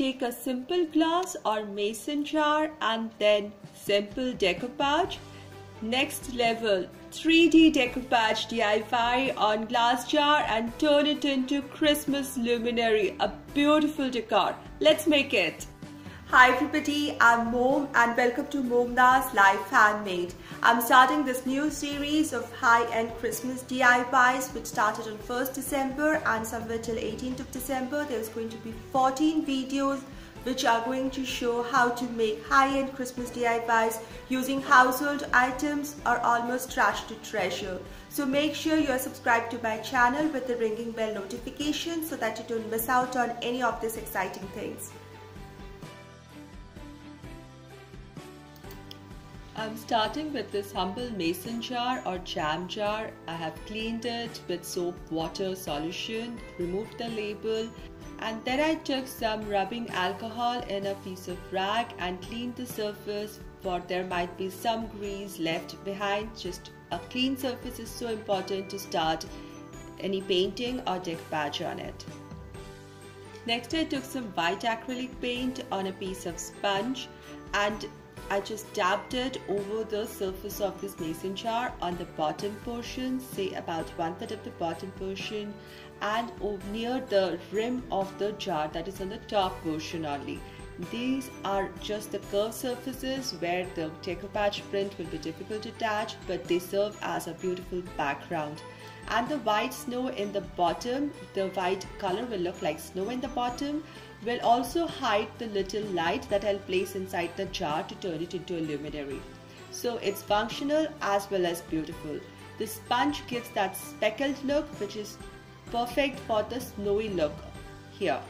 take a simple glass or mason jar and then simple decoupage. Next level 3D decoupage DIY on glass jar and turn it into Christmas luminary, a beautiful decor. Let's make it. Hi everybody, I'm Mom and welcome to Momna's Life Handmade. I'm starting this new series of high-end Christmas DIYs which started on 1st December and somewhere till 18th of December. There's going to be 14 videos which are going to show how to make high-end Christmas DIYs using household items or almost trash to treasure. So make sure you are subscribed to my channel with the ringing bell notification so that you don't miss out on any of these exciting things. I'm starting with this humble mason jar or jam jar. I have cleaned it with soap water solution, removed the label, and then I took some rubbing alcohol in a piece of rag and cleaned the surface, for there might be some grease left behind. Just a clean surface is so important to start any painting or decoupage on it. Next I took some white acrylic paint on a piece of sponge and I just dabbed it over the surface of this mason jar on the bottom portion, say about 1/3 of the bottom portion, and near the rim of the jar, that is on the top portion only. These are just the curved surfaces where the decoupage print will be difficult to attach, but they serve as a beautiful background. And the white snow in the bottom, the white color will look like snow in the bottom, will also hide the little light that I'll place inside the jar to turn it into a luminary. So it's functional as well as beautiful. The sponge gives that speckled look which is perfect for the snowy look here.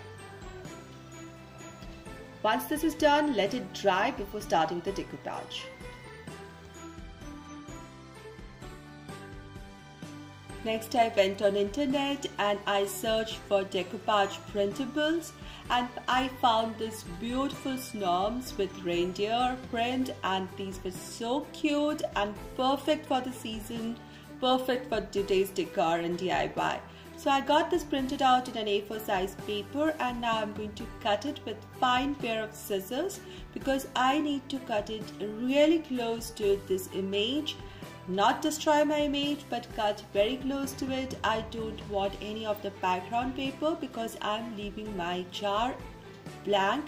Once this is done, let it dry before starting the decoupage. Next I went on internet and I searched for decoupage printables and I found this beautiful snows with reindeer print, and these were so cute and perfect for the season, perfect for today's decor and DIY. So I got this printed out in an A4 size paper and now I'm going to cut it with fine pair of scissors because I need to cut it really close to this image. Not destroy my image but cut very close to it. I don't want any of the background paper because I'm leaving my jar blank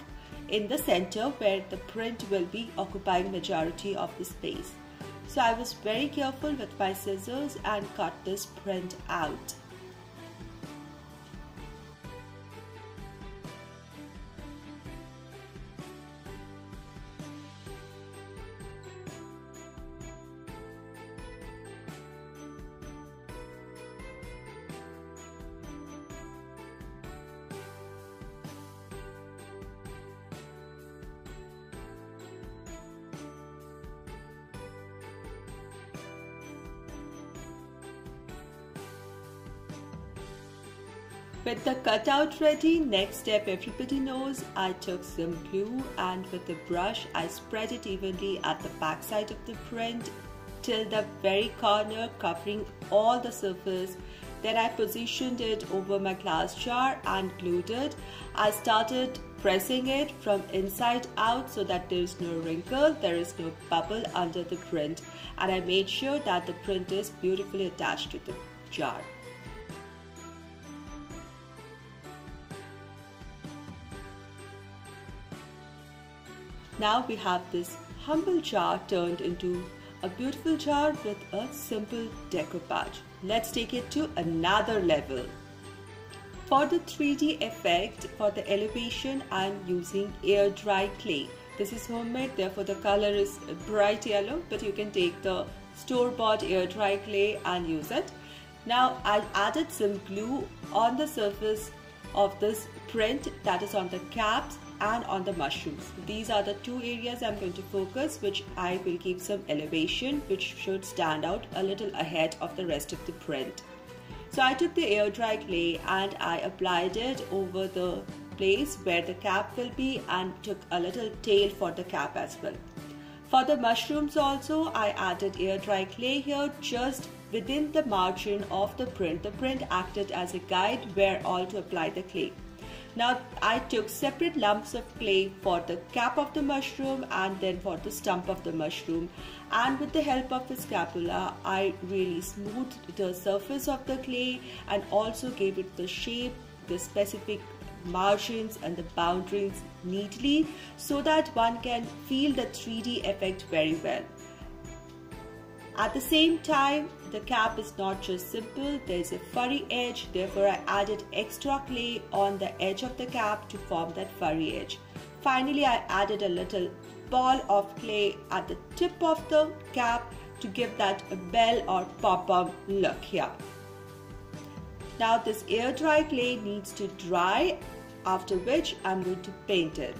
in the center where the print will be occupying majority of the space. So I was very careful with my scissors and cut this print out. With the cutout ready, next step everybody knows, I took some glue and with a brush I spread it evenly at the back side of the print till the very corner, covering all the surface. Then I positioned it over my glass jar and glued it. I started pressing it from inside out so that there is no wrinkle, there is no bubble under the print, and I made sure that the print is beautifully attached to the jar. Now we have this humble jar turned into a beautiful jar with a simple decoupage. Let's take it to another level. For the 3D effect, for the elevation, I'm using air dry clay. This is homemade, therefore the color is bright yellow, but you can take the store-bought air dry clay and use it. Now I added some glue on the surface of this print, that is on the caps and on the mushrooms. These are the two areas I'm going to focus, which I will give some elevation, which should stand out a little ahead of the rest of the print. So I took the air dry clay and I applied it over the place where the cap will be and took a little tail for the cap as well. For the mushrooms also, I added air dry clay here just within the margin of the print. The print acted as a guide where all to apply the clay. Now I took separate lumps of clay for the cap of the mushroom and then for the stump of the mushroom, and with the help of the spatula I really smoothed the surface of the clay and also gave it the shape, the specific margins and the boundaries neatly so that one can feel the 3D effect very well. At the same time, the cap is not just simple, there is a furry edge, therefore I added extra clay on the edge of the cap to form that furry edge. Finally, I added a little ball of clay at the tip of the cap to give that a bell or pom-pom look here. Now this air dry clay needs to dry, after which I'm going to paint it.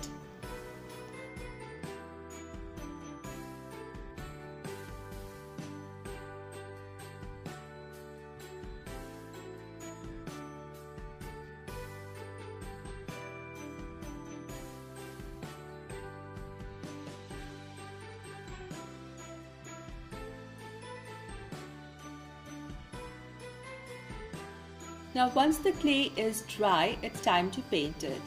Now once the clay is dry, it's time to paint it.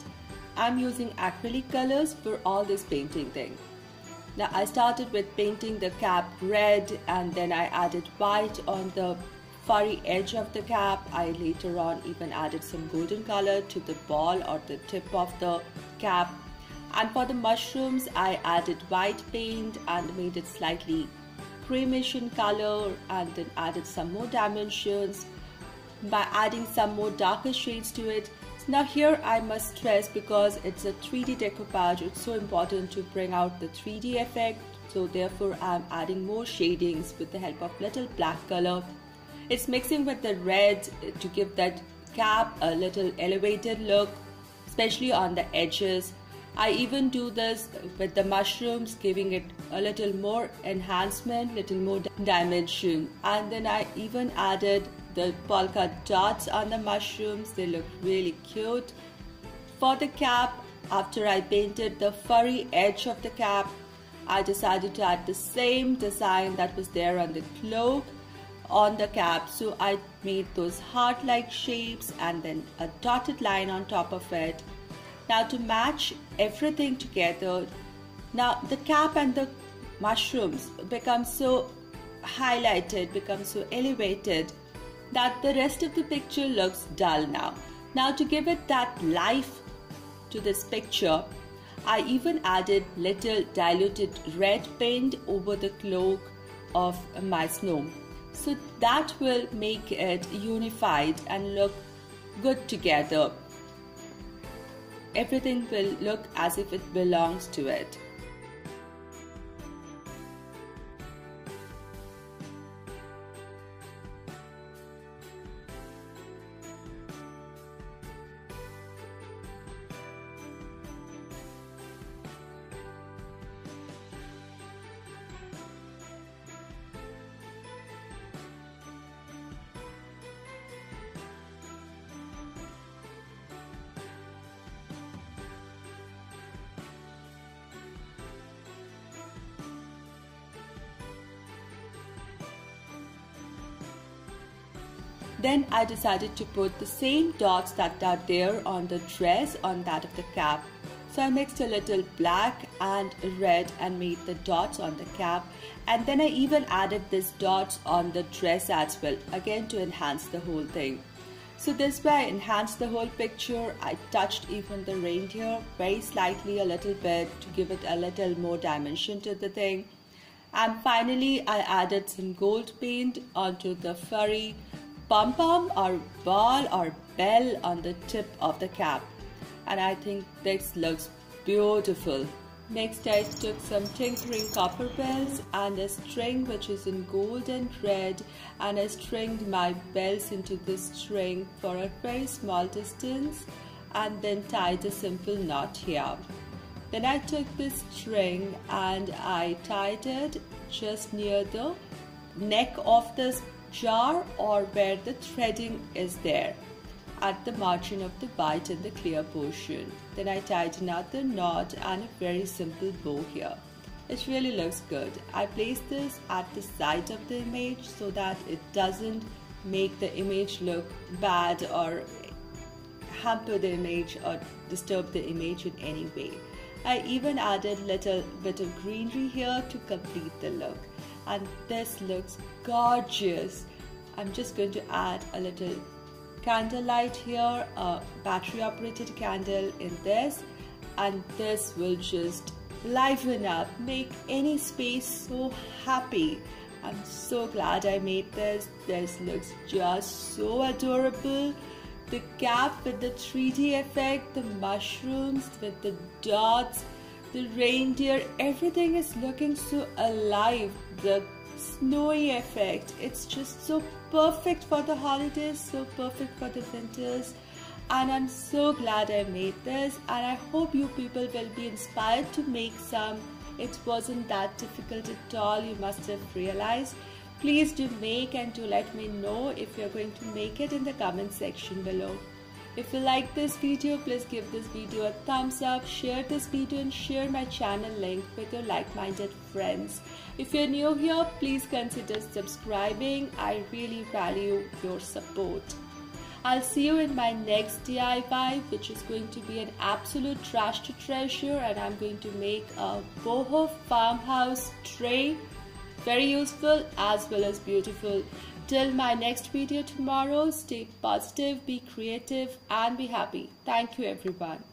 I'm using acrylic colors for all this painting thing. Now I started with painting the cap red and then I added white on the furry edge of the cap. I later on even added some golden color to the ball or the tip of the cap. And for the mushrooms, I added white paint and made it slightly creamish in color and then added some more dimensions by adding some more darker shades to it. Now here I must stress, because it's a 3D decoupage, it's so important to bring out the 3D effect. So therefore I'm adding more shadings with the help of little black color. It's mixing with the red to give that cap a little elevated look, especially on the edges. I even do this with the mushrooms, giving it a little more enhancement, little more dimension. And then I even added the polka dots on the mushrooms. They look really cute. For the cap, after I painted the furry edge of the cap, I decided to add the same design that was there on the cloak on the cap. So I made those heart-like shapes and then a dotted line on top of it. Now to match everything together, now the cap and the mushrooms become so highlighted, become so elevated that the rest of the picture looks dull now. Now to give it that life to this picture, I even added little diluted red paint over the cloak of my snow. So that will make it unified and look good together. Everything will look as if it belongs to it. Then I decided to put the same dots that are there on the dress on that of the cap. So I mixed a little black and red and made the dots on the cap, and then I even added these dots on the dress as well, again to enhance the whole thing. So this way I enhanced the whole picture. I touched even the reindeer very slightly, a little bit, to give it a little more dimension to the thing. And finally I added some gold paint onto the furry pom-pom or ball or bell on the tip of the cap, and I think this looks beautiful. Next I took some tinkering copper bells and a string which is in gold and red, and I stringed my bells into this string for a very small distance and then tied a simple knot here. Then I took this string and I tied it just near the neck of this jar, or where the threading is there at the margin of the white and the clear portion. Then I tied another knot and a very simple bow here. It really looks good. I placed this at the side of the image so that it doesn't make the image look bad or hamper the image or disturb the image in any way. I even added little bit of greenery here to complete the look, and this looks gorgeous. I'm just going to add a little candlelight here, a battery operated candle in this, and this will just liven up, make any space so happy. I'm so glad I made this. This looks just so adorable. The cap with the 3D effect, the mushrooms with the dots, the reindeer, everything is looking so alive. The snowy effect, it's just so perfect for the holidays, so perfect for the winters. And I'm so glad I made this, and I hope you people will be inspired to make some. It wasn't that difficult at all, you must have realized. Please do make and do let me know if you're going to make it in the comment section below. If you like this video, please give this video a thumbs up, share this video and share my channel link with your like-minded friends. If you're new here, please consider subscribing. I really value your support. I'll see you in my next DIY, which is going to be an absolute trash to treasure, and I'm going to make a boho farmhouse tray. Very useful as well as beautiful. Till my next video tomorrow, stay positive, be creative and be happy. Thank you everyone.